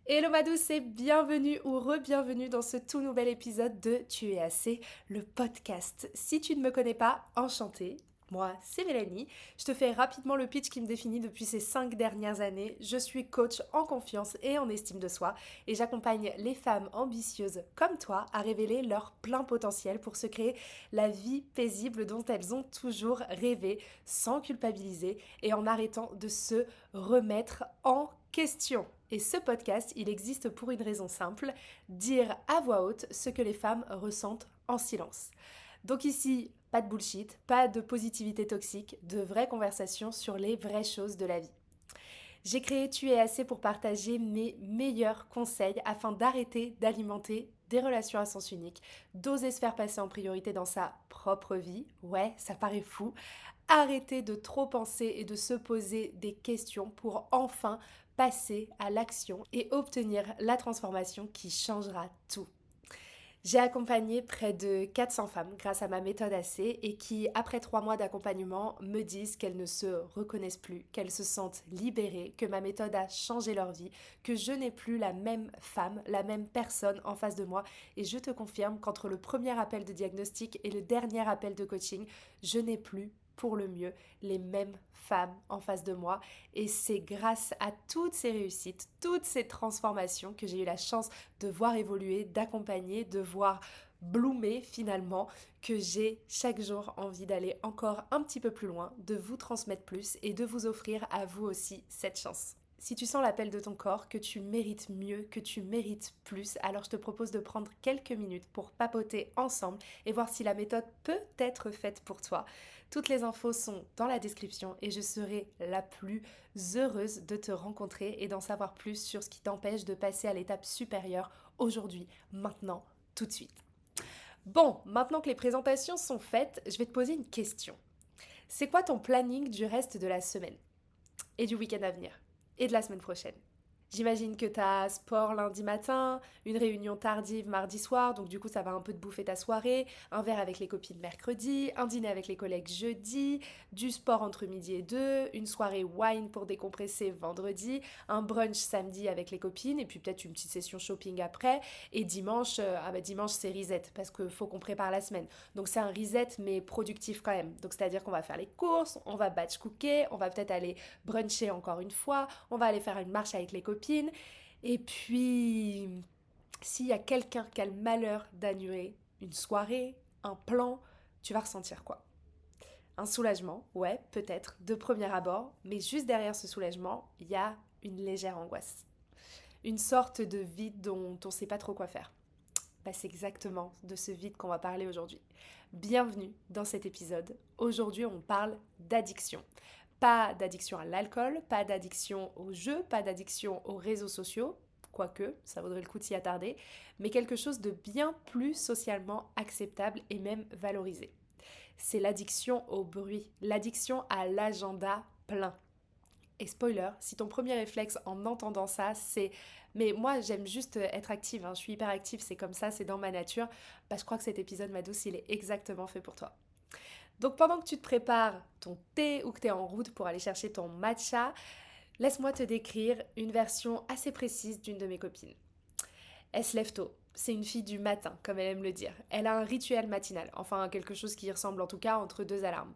Hello ma douce et bienvenue ou re-bienvenue dans ce tout nouvel épisode de Tu es assez, le podcast. Si tu ne me connais pas, enchantée. Moi, c'est Mélanie. Je te fais rapidement le pitch qui me définit depuis ces 5 dernières années. Je suis coach en confiance et en estime de soi et j'accompagne les femmes ambitieuses comme toi à révéler leur plein potentiel pour se créer la vie paisible dont elles ont toujours rêvé sans culpabiliser et en arrêtant de se remettre en question. Et ce podcast, il existe pour une raison simple, dire à voix haute ce que les femmes ressentent en silence. Donc ici, pas de bullshit, pas de positivité toxique, de vraies conversations sur les vraies choses de la vie. J'ai créé Tu es assez pour partager mes meilleurs conseils afin d'arrêter d'alimenter des relations à sens unique, d'oser se faire passer en priorité dans sa propre vie. Ouais, ça paraît fou. Arrêter de trop penser et de se poser des questions pour enfin passer à l'action et obtenir la transformation qui changera tout. J'ai accompagné près de 400 femmes grâce à ma méthode AC et qui, après 3 mois d'accompagnement, me disent qu'elles ne se reconnaissent plus, qu'elles se sentent libérées, que ma méthode a changé leur vie, que je n'ai plus la même femme, la même personne en face de moi. Et je te confirme qu'entre le premier appel de diagnostic et le dernier appel de coaching, je n'ai plus pour le mieux les mêmes femmes en face de moi. Et c'est grâce à toutes ces réussites, toutes ces transformations que j'ai eu la chance de voir évoluer, d'accompagner, de voir bloomer finalement, que j'ai chaque jour envie d'aller encore un petit peu plus loin, de vous transmettre plus et de vous offrir à vous aussi cette chance. Si tu sens l'appel de ton corps, que tu mérites mieux, que tu mérites plus, alors je te propose de prendre quelques minutes pour papoter ensemble et voir si la méthode peut être faite pour toi. Toutes les infos sont dans la description et je serai la plus heureuse de te rencontrer et d'en savoir plus sur ce qui t'empêche de passer à l'étape supérieure aujourd'hui, maintenant, tout de suite. Bon, maintenant que les présentations sont faites, je vais te poser une question. C'est quoi ton planning du reste de la semaine et du week-end à venir et de la semaine prochaine? J'imagine que tu as sport lundi matin, une réunion tardive mardi soir, donc du coup ça va un peu te bouffer ta soirée, un verre avec les copines mercredi, un dîner avec les collègues jeudi, du sport entre midi et deux, une soirée wine pour décompresser vendredi, un brunch samedi avec les copines, et puis peut-être une petite session shopping après, et dimanche, dimanche c'est reset, parce qu'il faut qu'on prépare la semaine. Donc c'est un reset mais productif quand même. Donc c'est-à-dire qu'on va faire les courses, on va batch cooker, on va peut-être aller bruncher encore une fois, on va aller faire une marche avec les copines. Et puis, s'il y a quelqu'un qui a le malheur d'annuler une soirée, un plan, tu vas ressentir quoi? Un soulagement, ouais, peut-être, de premier abord, mais juste derrière ce soulagement, il y a une légère angoisse. Une sorte de vide dont on ne sait pas trop quoi faire. Bah, c'est exactement de ce vide qu'on va parler aujourd'hui. Bienvenue dans cet épisode. Aujourd'hui, on parle d'addiction. Pas d'addiction à l'alcool, pas d'addiction aux jeux, pas d'addiction aux réseaux sociaux, quoique ça vaudrait le coup de s'y attarder, mais quelque chose de bien plus socialement acceptable et même valorisé. C'est l'addiction au bruit, l'addiction à l'agenda plein. Et spoiler, si ton premier réflexe en entendant ça, c'est mais moi j'aime juste être active, hein, je suis hyper active, c'est comme ça, c'est dans ma nature, bah, je crois que cet épisode, ma douce, il est exactement fait pour toi. Donc pendant que tu te prépares ton thé ou que tu es en route pour aller chercher ton matcha, laisse-moi te décrire une version assez précise d'une de mes copines. Elle se lève tôt. C'est une fille du matin, comme elle aime le dire. Elle a un rituel matinal, enfin quelque chose qui ressemble en tout cas entre deux alarmes.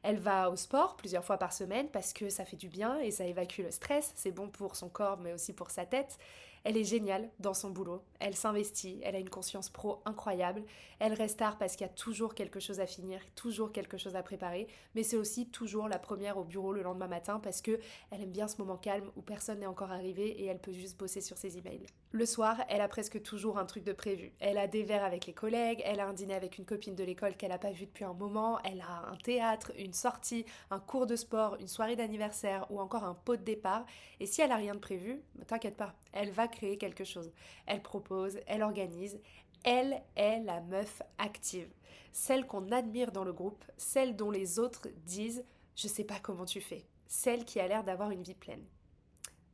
Elle va au sport plusieurs fois par semaine parce que ça fait du bien et ça évacue le stress, c'est bon pour son corps mais aussi pour sa tête. Elle est géniale dans son boulot, elle s'investit, elle a une conscience pro incroyable, elle reste tard parce qu'il y a toujours quelque chose à finir, toujours quelque chose à préparer, mais c'est aussi toujours la première au bureau le lendemain matin parce que elle aime bien ce moment calme où personne n'est encore arrivé et elle peut juste bosser sur ses emails. Le soir, elle a presque toujours un truc de prévu. Elle a des verres avec les collègues, elle a un dîner avec une copine de l'école qu'elle n'a pas vue depuis un moment, elle a un théâtre, une sortie, un cours de sport, une soirée d'anniversaire ou encore un pot de départ. Et si elle a rien de prévu, t'inquiète pas, elle va créer quelque chose. Elle propose, elle organise, elle est la meuf active. Celle qu'on admire dans le groupe, celle dont les autres disent je sais pas comment tu fais. Celle qui a l'air d'avoir une vie pleine.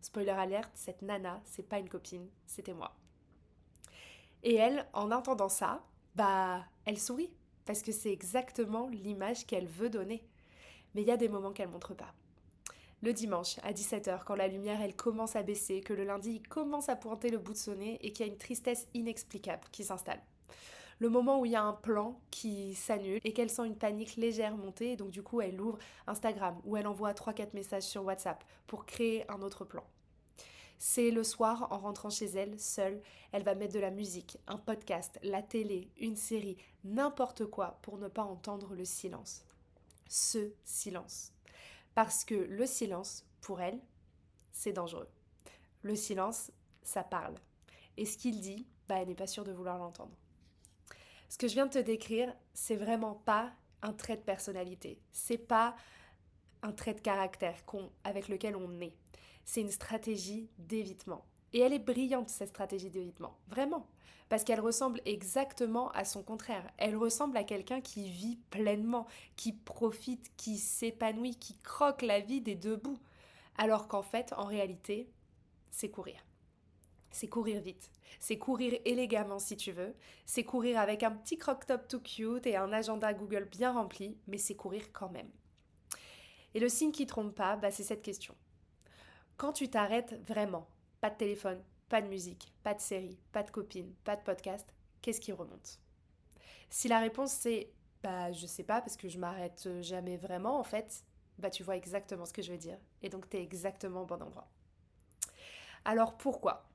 Spoiler alerte, cette nana, c'est pas une copine, c'était moi. Et elle, en entendant ça, bah, elle sourit, parce que c'est exactement l'image qu'elle veut donner. Mais il y a des moments qu'elle montre pas. Le dimanche à 17h, quand la lumière elle commence à baisser, que le lundi il commence à pointer le bout de son nez et qu'il y a une tristesse inexplicable qui s'installe. Le moment où il y a un plan qui s'annule et qu'elle sent une panique légère monter, et donc du coup elle ouvre Instagram ou elle envoie 3 4 messages sur WhatsApp pour créer un autre plan. C'est le soir, en rentrant chez elle, seule, elle va mettre de la musique, un podcast, la télé, une série, n'importe quoi pour ne pas entendre le silence. Ce silence. Parce que le silence, pour elle, c'est dangereux. Le silence, ça parle. Et ce qu'il dit, elle n'est pas sûre de vouloir l'entendre. Ce que je viens de te décrire, c'est vraiment pas un trait de personnalité. C'est pas un trait de caractère avec lequel on est. C'est une stratégie d'évitement. Et elle est brillante, cette stratégie d'évitement. Vraiment. Parce qu'elle ressemble exactement à son contraire. Elle ressemble à quelqu'un qui vit pleinement, qui profite, qui s'épanouit, qui croque la vie des deux bouts. Alors qu'en fait, en réalité, c'est courir. C'est courir vite. C'est courir élégamment si tu veux. C'est courir avec un petit croc-top tout cute et un agenda Google bien rempli, mais c'est courir quand même. Et le signe qui trompe pas, c'est cette question. Quand tu t'arrêtes vraiment, pas de téléphone, pas de musique, pas de série, pas de copine, pas de podcast, qu'est-ce qui remonte? Si la réponse c'est je sais pas parce que je m'arrête jamais vraiment en fait, tu vois exactement ce que je veux dire et donc t'es exactement au bon endroit. Alors pourquoi?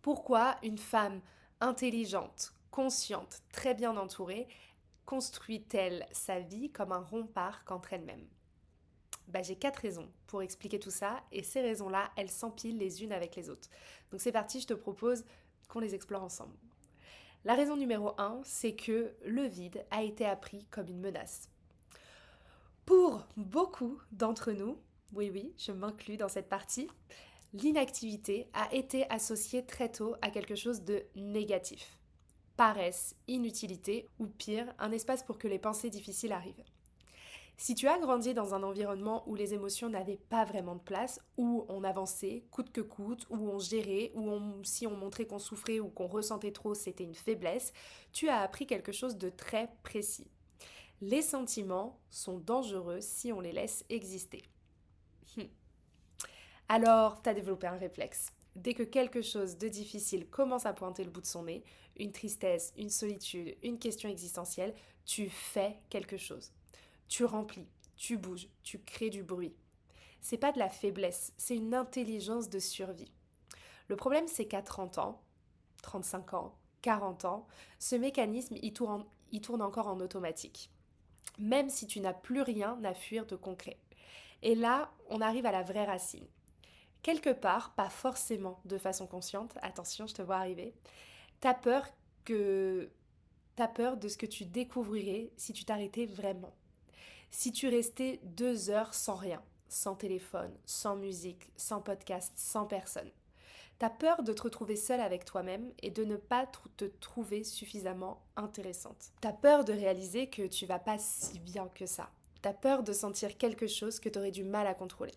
Pourquoi une femme intelligente, consciente, très bien entourée construit-elle sa vie comme un rond-parc entre elle-même? J'ai 4 raisons pour expliquer tout ça et ces raisons-là, elles s'empilent les unes avec les autres. Donc c'est parti, je te propose qu'on les explore ensemble. La raison numéro 1, c'est que le vide a été appris comme une menace. Pour beaucoup d'entre nous, oui, je m'inclus dans cette partie, l'inactivité a été associée très tôt à quelque chose de négatif. Paresse, inutilité ou pire, un espace pour que les pensées difficiles arrivent. Si tu as grandi dans un environnement où les émotions n'avaient pas vraiment de place, où on avançait coûte que coûte, où on gérait, si on montrait qu'on souffrait ou qu'on ressentait trop, c'était une faiblesse, tu as appris quelque chose de très précis. Les sentiments sont dangereux si on les laisse exister. Alors, tu as développé un réflexe. Dès que quelque chose de difficile commence à pointer le bout de son nez, une tristesse, une solitude, une question existentielle, tu fais quelque chose. Tu remplis, tu bouges, tu crées du bruit. C'est pas de la faiblesse, c'est une intelligence de survie. Le problème, c'est qu'à 30 ans, 35 ans, 40 ans, ce mécanisme, il tourne encore en automatique. Même si tu n'as plus rien à fuir de concret. Et là, on arrive à la vraie racine. Quelque part, pas forcément de façon consciente, attention, je te vois arriver, t'as peur que... T'as peur de ce que tu découvrirais si tu t'arrêtais vraiment. Si tu restais 2 heures sans rien, sans téléphone, sans musique, sans podcast, sans personne, t'as peur de te retrouver seule avec toi-même et de ne pas te trouver suffisamment intéressante. T'as peur de réaliser que tu vas pas si bien que ça. T'as peur de sentir quelque chose que t'aurais du mal à contrôler.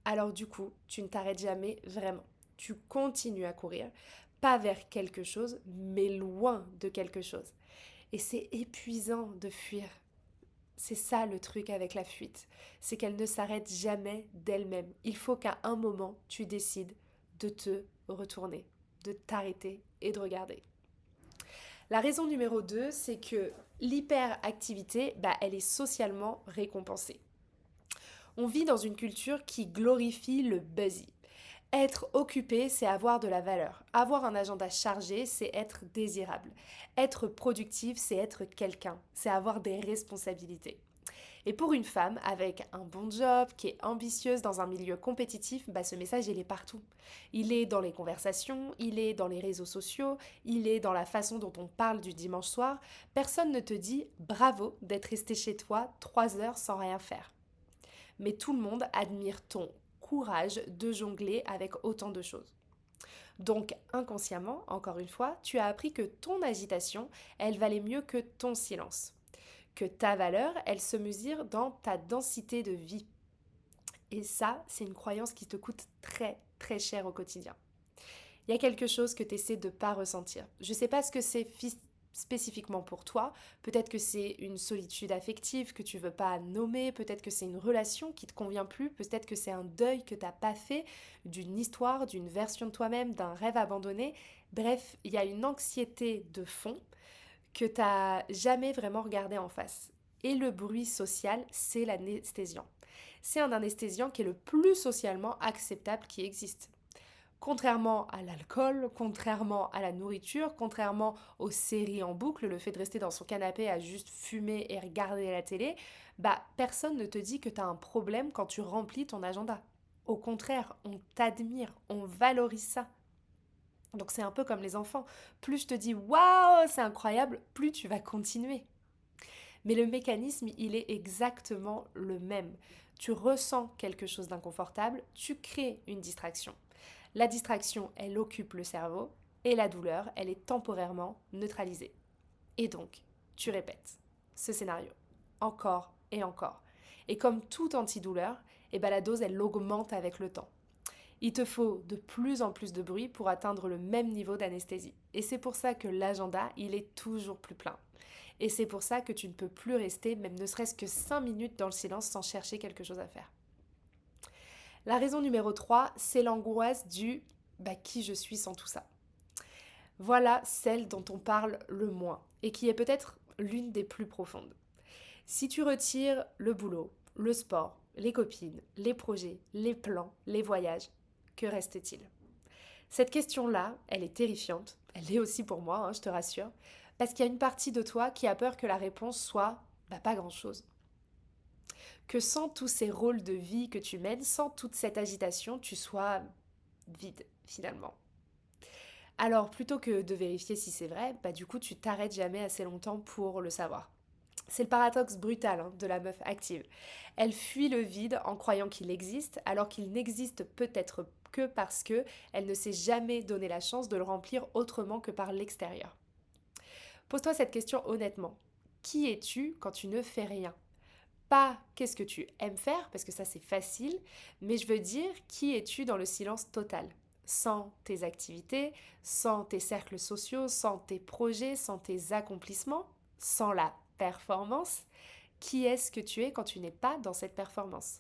Alors du coup, tu ne t'arrêtes jamais vraiment. Tu continues à courir, pas vers quelque chose, mais loin de quelque chose. Et c'est épuisant de fuir. C'est ça le truc avec la fuite, c'est qu'elle ne s'arrête jamais d'elle-même. Il faut qu'à un moment, tu décides de te retourner, de t'arrêter et de regarder. La raison numéro 2, c'est que l'hyperactivité, elle est socialement récompensée. On vit dans une culture qui glorifie le busy. Être occupé, c'est avoir de la valeur. Avoir un agenda chargé, c'est être désirable. Être productif, c'est être quelqu'un. C'est avoir des responsabilités. Et pour une femme avec un bon job, qui est ambitieuse dans un milieu compétitif, ce message, il est partout. Il est dans les conversations, il est dans les réseaux sociaux, il est dans la façon dont on parle du dimanche soir. Personne ne te dit bravo d'être resté chez toi 3 heures sans rien faire. Mais tout le monde admire ton courage de jongler avec autant de choses. Donc inconsciemment, encore une fois, tu as appris que ton agitation, elle valait mieux que ton silence. Que ta valeur, elle se mesure dans ta densité de vie. Et ça, c'est une croyance qui te coûte très très cher au quotidien. Il y a quelque chose que tu essaies de ne pas ressentir. Je ne sais pas ce que c'est spécifiquement pour toi. Peut-être que c'est une solitude affective que tu veux pas nommer, peut-être que c'est une relation qui te convient plus, peut-être que c'est un deuil que t'as pas fait d'une histoire, d'une version de toi-même, d'un rêve abandonné. Bref, il y a une anxiété de fond que t'as jamais vraiment regardé en face. Et le bruit social, c'est l'anesthésiant. C'est un anesthésiant qui est le plus socialement acceptable qui existe. Contrairement à l'alcool, contrairement à la nourriture, contrairement aux séries en boucle, le fait de rester dans son canapé à juste fumer et regarder la télé, bah personne ne te dit que tu as un problème quand tu remplis ton agenda. Au contraire, on t'admire, on valorise ça. Donc c'est un peu comme les enfants. Plus je te dis waouh, c'est incroyable, plus tu vas continuer. Mais le mécanisme, il est exactement le même. Tu ressens quelque chose d'inconfortable, tu crées une distraction. La distraction, elle occupe le cerveau et la douleur, elle est temporairement neutralisée. Et donc, tu répètes ce scénario encore et encore. Et comme toute antidouleur, eh ben la dose, elle augmente avec le temps. Il te faut de plus en plus de bruit pour atteindre le même niveau d'anesthésie. Et c'est pour ça que l'agenda, il est toujours plus plein. Et c'est pour ça que tu ne peux plus rester, même ne serait-ce que 5 minutes dans le silence sans chercher quelque chose à faire. La raison numéro 3, c'est l'angoisse du qui je suis sans tout ça. Voilà celle dont on parle le moins et qui est peut-être l'une des plus profondes. Si tu retires le boulot, le sport, les copines, les projets, les plans, les voyages, que reste-t-il? Cette question-là, elle est terrifiante. Elle l'est aussi pour moi, je te rassure. Parce qu'il y a une partie de toi qui a peur que la réponse soit pas grand-chose. Que sans tous ces rôles de vie que tu mènes, sans toute cette agitation, tu sois vide finalement. Alors plutôt que de vérifier si c'est vrai, du coup tu t'arrêtes jamais assez longtemps pour le savoir. C'est le paradoxe brutal de la meuf active. Elle fuit le vide en croyant qu'il existe, alors qu'il n'existe peut-être que parce que elle ne s'est jamais donné la chance de le remplir autrement que par l'extérieur. Pose-toi cette question honnêtement. Qui es-tu quand tu ne fais rien? Pas qu'est-ce que tu aimes faire, parce que ça c'est facile, mais je veux dire qui es-tu dans le silence total? Sans tes activités, sans tes cercles sociaux, sans tes projets, sans tes accomplissements, sans la performance, qui est-ce que tu es quand tu n'es pas dans cette performance?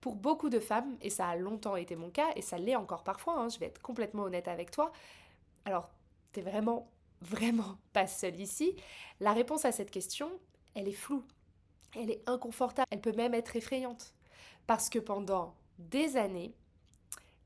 Pour beaucoup de femmes, et ça a longtemps été mon cas, et ça l'est encore parfois, je vais être complètement honnête avec toi, alors t'es vraiment, vraiment pas seule ici, la réponse à cette question, elle est floue, elle est inconfortable, elle peut même être effrayante. Parce que pendant des années,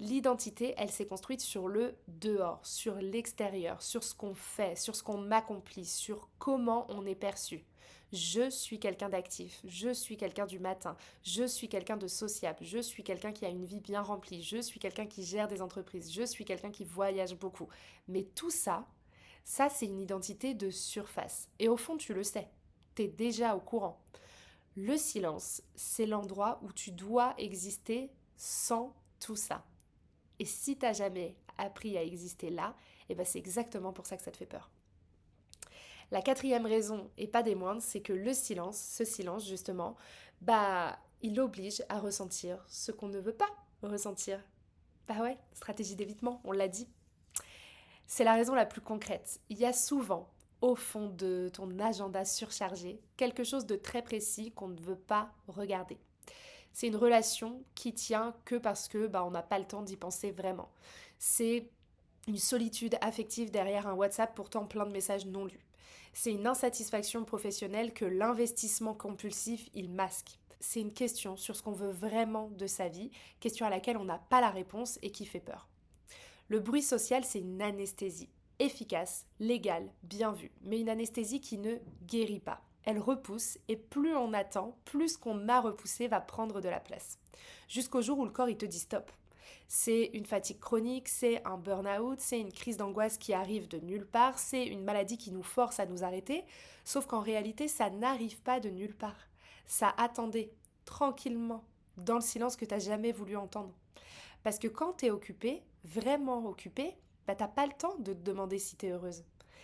l'identité, elle s'est construite sur le dehors, sur l'extérieur, sur ce qu'on fait, sur ce qu'on accomplit, sur comment on est perçu. Je suis quelqu'un d'actif, je suis quelqu'un du matin, je suis quelqu'un de sociable, je suis quelqu'un qui a une vie bien remplie, je suis quelqu'un qui gère des entreprises, je suis quelqu'un qui voyage beaucoup. Mais tout ça, ça c'est une identité de surface. Et au fond, tu le sais, t'es déjà au courant. Le silence, c'est l'endroit où tu dois exister sans tout ça. Et si t'as jamais appris à exister là, c'est exactement pour ça que ça te fait peur. La quatrième raison, et pas des moindres, c'est que le silence, ce silence justement, il oblige à ressentir ce qu'on ne veut pas ressentir. Stratégie d'évitement, on l'a dit. C'est la raison la plus concrète. Il y a souvent, au fond de ton agenda surchargé, quelque chose de très précis qu'on ne veut pas regarder. C'est une relation qui tient que parce que on n'a pas le temps d'y penser vraiment. C'est une solitude affective derrière un WhatsApp pourtant plein de messages non lus. C'est une insatisfaction professionnelle que l'investissement compulsif, il masque. C'est une question sur ce qu'on veut vraiment de sa vie, question à laquelle on n'a pas la réponse et qui fait peur. Le bruit social, c'est une anesthésie, efficace, légale, bien vue, mais une anesthésie qui ne guérit pas. Elle repousse et plus on attend, plus ce qu'on a repoussé va prendre de la place. Jusqu'au jour où le corps il te dit stop. C'est une fatigue chronique, c'est un burn-out, c'est une crise d'angoisse qui arrive de nulle part, c'est une maladie qui nous force à nous arrêter, sauf qu'en réalité ça n'arrive pas de nulle part. Ça attendait, tranquillement, dans le silence que tu n'as jamais voulu entendre. Parce que quand tu es occupé, vraiment occupé, t'as pas le temps de te demander si tu es heureuse.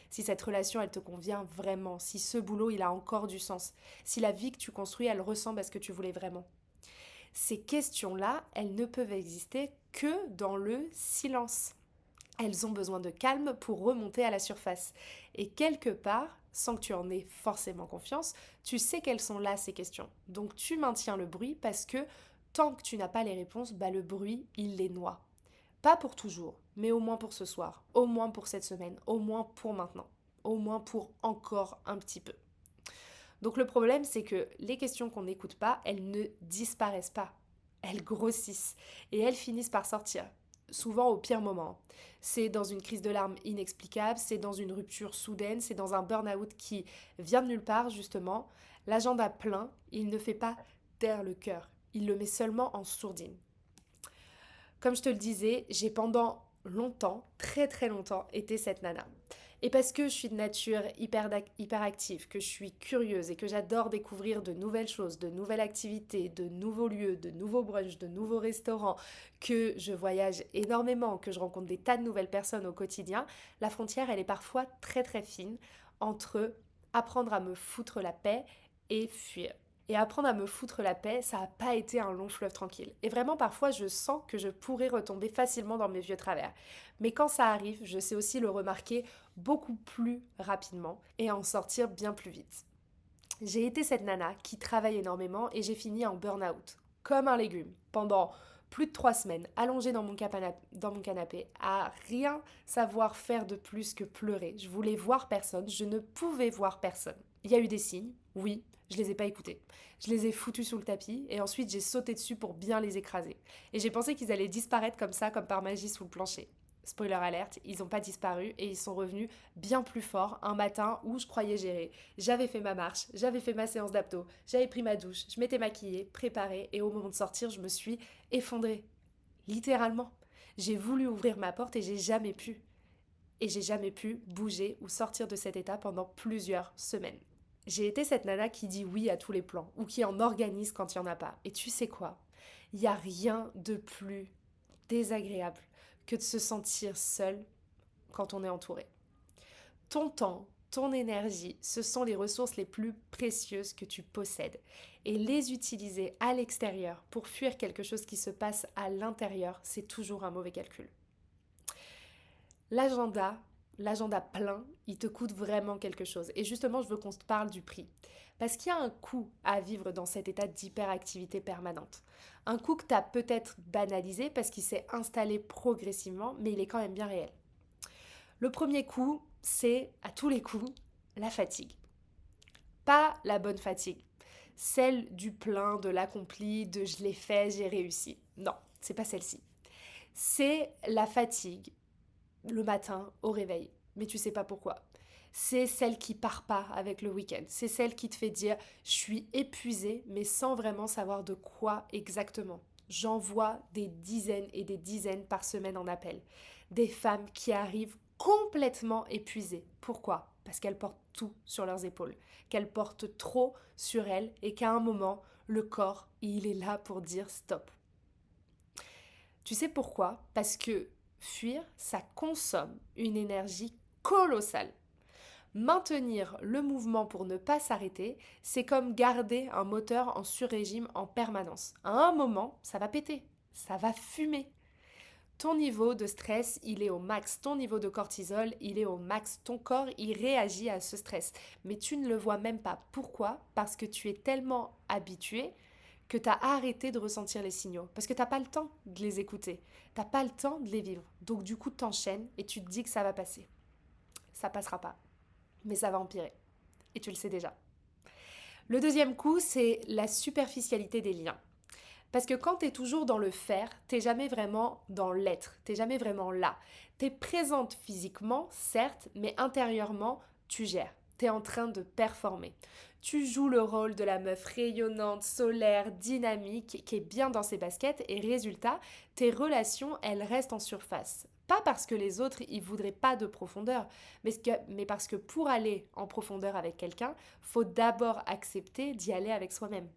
Si cette relation, elle te convient vraiment. Si ce boulot, il a encore du sens. Si la vie que tu construis, elle ressemble à ce que tu voulais vraiment. Ces questions-là, elles ne peuvent exister que dans le silence. Elles ont besoin de calme pour remonter à la surface. Et quelque part, sans que tu en aies forcément confiance, tu sais qu'elles sont là, ces questions. Donc tu maintiens le bruit parce que tant que tu n'as pas les réponses, le bruit, il les noie. Pas pour toujours, mais au moins pour ce soir, au moins pour cette semaine, au moins pour maintenant, au moins pour encore un petit peu. Donc le problème, c'est que les questions qu'on n'écoute pas, elles ne disparaissent pas. Elles grossissent et elles finissent par sortir. Souvent au pire moment. C'est dans une crise de larmes inexplicable, c'est dans une rupture soudaine, c'est dans un burn-out qui vient de nulle part, justement. L'agenda plein, il ne fait pas taire le cœur, il le met seulement en sourdine. Comme je te le disais, j'ai pendant longtemps, très très longtemps, été cette nana. Et parce que je suis de nature hyper active, que je suis curieuse et que j'adore découvrir de nouvelles choses, de nouvelles activités, de nouveaux lieux, de nouveaux brunchs, de nouveaux restaurants, que je voyage énormément, que je rencontre des tas de nouvelles personnes au quotidien, la frontière, elle est parfois très très fine entre apprendre à me foutre la paix et fuir. Et apprendre à me foutre la paix, ça n'a pas été un long fleuve tranquille. Et vraiment, parfois, je sens que je pourrais retomber facilement dans mes vieux travers. Mais quand ça arrive, je sais aussi le remarquer beaucoup plus rapidement et en sortir bien plus vite. J'ai été cette nana qui travaille énormément et j'ai fini en burn-out, comme un légume, pendant plus de 3 semaines, allongée dans mon canapé, à rien savoir faire de plus que pleurer. Je voulais voir personne, je ne pouvais voir personne. Il y a eu des signes, oui, je les ai pas écoutés. Je les ai foutus sous le tapis et ensuite j'ai sauté dessus pour bien les écraser. Et j'ai pensé qu'ils allaient disparaître comme ça, comme par magie sous le plancher. Spoiler alerte, ils n'ont pas disparu et ils sont revenus bien plus forts un matin où je croyais gérer. J'avais fait ma marche, j'avais fait ma séance d'abdos, j'avais pris ma douche, je m'étais maquillée, préparée et au moment de sortir, je me suis effondrée. Littéralement. J'ai voulu ouvrir ma porte et j'ai jamais pu. Et j'ai jamais pu bouger ou sortir de cet état pendant plusieurs semaines. J'ai été cette nana qui dit oui à tous les plans ou qui en organise quand il n'y en a pas. Et tu sais quoi? Il n'y a rien de plus désagréable que de se sentir seul quand on est entouré. Ton temps, ton énergie, ce sont les ressources les plus précieuses que tu possèdes. Et les utiliser à l'extérieur pour fuir quelque chose qui se passe à l'intérieur, c'est toujours un mauvais calcul. L'agenda plein, il te coûte vraiment quelque chose. Et justement, je veux qu'on te parle du prix. Parce qu'il y a un coût à vivre dans cet état d'hyperactivité permanente. Un coût que tu as peut-être banalisé parce qu'il s'est installé progressivement, mais il est quand même bien réel. Le premier coût, c'est à tous les coups la fatigue. Pas la bonne fatigue. Celle du plein, de l'accompli, de je l'ai fait, j'ai réussi. Non, c'est pas celle-ci. C'est la fatigue le matin au réveil, mais tu sais pas pourquoi. C'est celle qui part pas avec le week-end. C'est celle qui te fait dire je suis épuisée, mais sans vraiment savoir de quoi exactement. J'en vois des dizaines et des dizaines par semaine en appel. Des femmes qui arrivent complètement épuisées. Pourquoi? Parce qu'elles portent tout sur leurs épaules, qu'elles portent trop sur elles et qu'à un moment, le corps, il est là pour dire stop. Tu sais pourquoi? Parce que fuir, ça consomme une énergie colossale. Maintenir le mouvement pour ne pas s'arrêter, c'est comme garder un moteur en surrégime en permanence. À un moment, ça va péter, ça va fumer. Ton niveau de stress, il est au max. Ton niveau de cortisol, il est au max. Ton corps, il réagit à ce stress. Mais tu ne le vois même pas. Pourquoi? Parce que tu es tellement habitué que tu as arrêté de ressentir les signaux. Parce que tu n'as pas le temps de les écouter. Tu n'as pas le temps de les vivre. Donc du coup, tu enchaînes et tu te dis que ça va passer. Ça passera pas. Mais ça va empirer. Et tu le sais déjà. Le deuxième coup, c'est la superficialité des liens. Parce que quand tu es toujours dans le faire, t'es jamais vraiment dans l'être, t'es jamais vraiment là. T'es présente physiquement, certes, mais intérieurement, tu gères. T'es en train de performer. Tu joues le rôle de la meuf rayonnante, solaire, dynamique, qui est bien dans ses baskets et résultat, tes relations, elles restent en surface. Pas parce que les autres, ils voudraient pas de profondeur, mais parce que pour aller en profondeur avec quelqu'un, faut d'abord accepter d'y aller avec soi-même.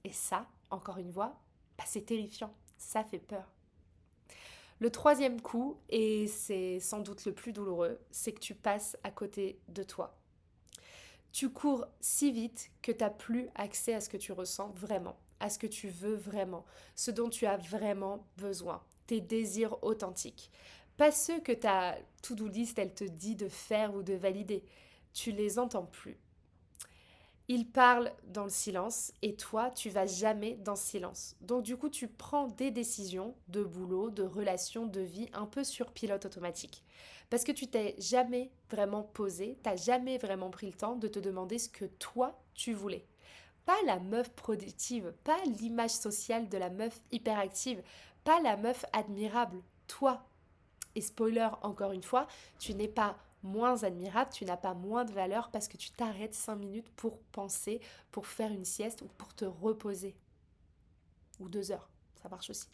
Et ça, encore une fois, c'est terrifiant, ça fait peur. Le troisième coup, et c'est sans doute le plus douloureux, c'est que tu passes à côté de toi. Tu cours si vite que tu n'as plus accès à ce que tu ressens vraiment, à ce que tu veux vraiment, ce dont tu as vraiment besoin, tes désirs authentiques. Pas ceux que ta to-do list, elle te dit de faire ou de valider. Tu les entends plus. Ils parlent dans le silence et toi, tu vas jamais dans ce silence. Donc du coup, tu prends des décisions de boulot, de relations, de vie un peu sur pilote automatique. Parce que tu t'es jamais vraiment posé, t'as jamais vraiment pris le temps de te demander ce que toi, tu voulais. Pas la meuf productive, pas l'image sociale de la meuf hyperactive, pas la meuf admirable, toi. Et spoiler, encore une fois, tu n'es pas moins admirable, tu n'as pas moins de valeur parce que tu t'arrêtes 5 minutes pour penser, pour faire une sieste ou pour te reposer. Ou 2 heures, ça marche aussi.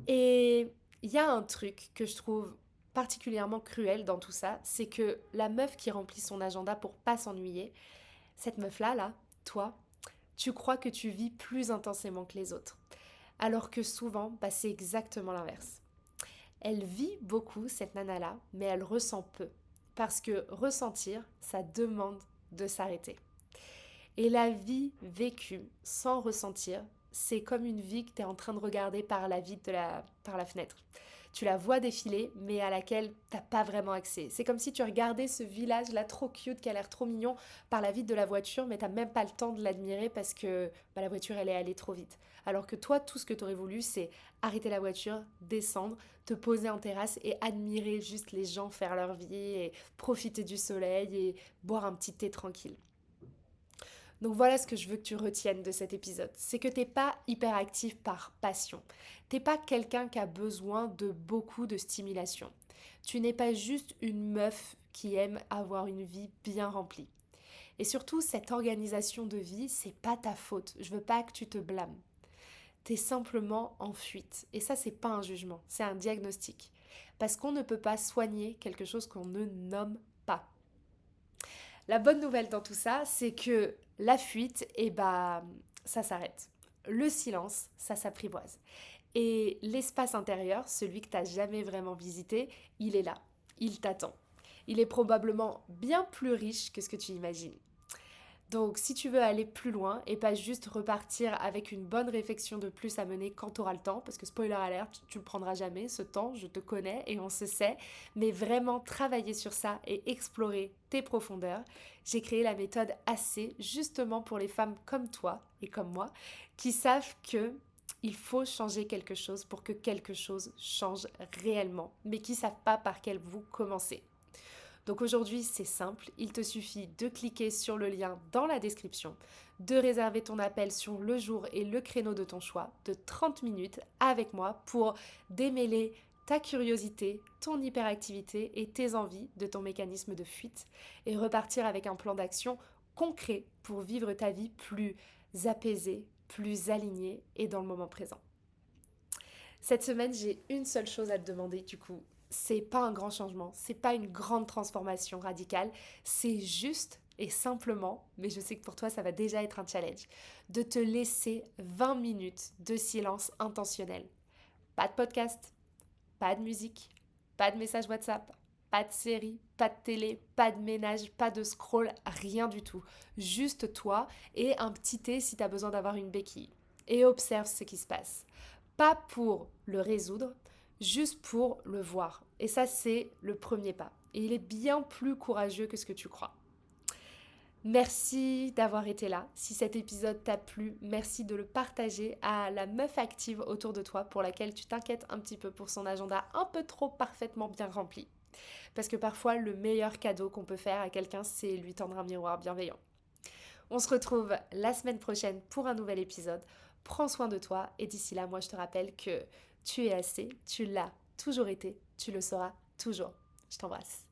Et il y a un truc que je trouve particulièrement cruel dans tout ça, c'est que la meuf qui remplit son agenda pour pas s'ennuyer, cette meuf-là, là, toi, tu crois que tu vis plus intensément que les autres. Alors que souvent, bah, c'est exactement l'inverse. Elle vit beaucoup, cette nana-là, mais elle ressent peu. Parce que ressentir, ça demande de s'arrêter. Et la vie vécue sans ressentir, c'est comme une vie que tu es en train de regarder par la vitre par la fenêtre. Tu la vois défiler, mais à laquelle t'as pas vraiment accès. C'est comme si tu regardais ce village-là trop cute, qui a l'air trop mignon, par la vitre de la voiture, mais t'as même pas le temps de l'admirer parce que bah, la voiture, elle est allée trop vite. Alors que toi, tout ce que tu aurais voulu, c'est arrêter la voiture, descendre, te poser en terrasse et admirer juste les gens faire leur vie et profiter du soleil et boire un petit thé tranquille. Donc voilà ce que je veux que tu retiennes de cet épisode. C'est que t'es pas hyperactif par passion. T'es pas quelqu'un qui a besoin de beaucoup de stimulation. Tu n'es pas juste une meuf qui aime avoir une vie bien remplie. Et surtout, cette organisation de vie, c'est pas ta faute. Je veux pas que tu te blâmes. T'es simplement en fuite. Et ça, c'est pas un jugement, c'est un diagnostic. Parce qu'on ne peut pas soigner quelque chose qu'on ne nomme pas. La bonne nouvelle dans tout ça, c'est que la fuite, eh ben, ça s'arrête. Le silence, ça s'apprivoise. Et l'espace intérieur, celui que tu n'as jamais vraiment visité, il est là. Il t'attend. Il est probablement bien plus riche que ce que tu imagines. Donc si tu veux aller plus loin et pas juste repartir avec une bonne réflexion de plus à mener quand tu auras le temps, parce que spoiler alert, tu le prendras jamais, ce temps, je te connais et on se sait, mais vraiment travailler sur ça et explorer tes profondeurs, j'ai créé la méthode AC justement pour les femmes comme toi et comme moi qui savent que il faut changer quelque chose pour que quelque chose change réellement, mais qui ne savent pas par quel bout commencer. Donc aujourd'hui, c'est simple, il te suffit de cliquer sur le lien dans la description, de réserver ton appel sur le jour et le créneau de ton choix de 30 minutes avec moi pour démêler ta curiosité, ton hyperactivité et tes envies de ton mécanisme de fuite et repartir avec un plan d'action concret pour vivre ta vie plus apaisée, plus alignée et dans le moment présent. Cette semaine, j'ai une seule chose à te demander du coup. C'est pas un grand changement, c'est pas une grande transformation radicale, c'est juste et simplement, mais je sais que pour toi ça va déjà être un challenge, de te laisser 20 minutes de silence intentionnel. Pas de podcast, pas de musique, pas de message WhatsApp, pas de série, pas de télé, pas de ménage, pas de scroll, rien du tout. Juste toi et un petit thé si tu as besoin d'avoir une béquille. Et observe ce qui se passe. Pas pour le résoudre, juste pour le voir. Et ça, c'est le premier pas. Et il est bien plus courageux que ce que tu crois. Merci d'avoir été là. Si cet épisode t'a plu, merci de le partager à la meuf active autour de toi pour laquelle tu t'inquiètes un petit peu pour son agenda un peu trop parfaitement bien rempli. Parce que parfois, le meilleur cadeau qu'on peut faire à quelqu'un, c'est lui tendre un miroir bienveillant. On se retrouve la semaine prochaine pour un nouvel épisode. Prends soin de toi et d'ici là, moi je te rappelle que tu es assez, tu l'as toujours été, tu le seras toujours. Je t'embrasse.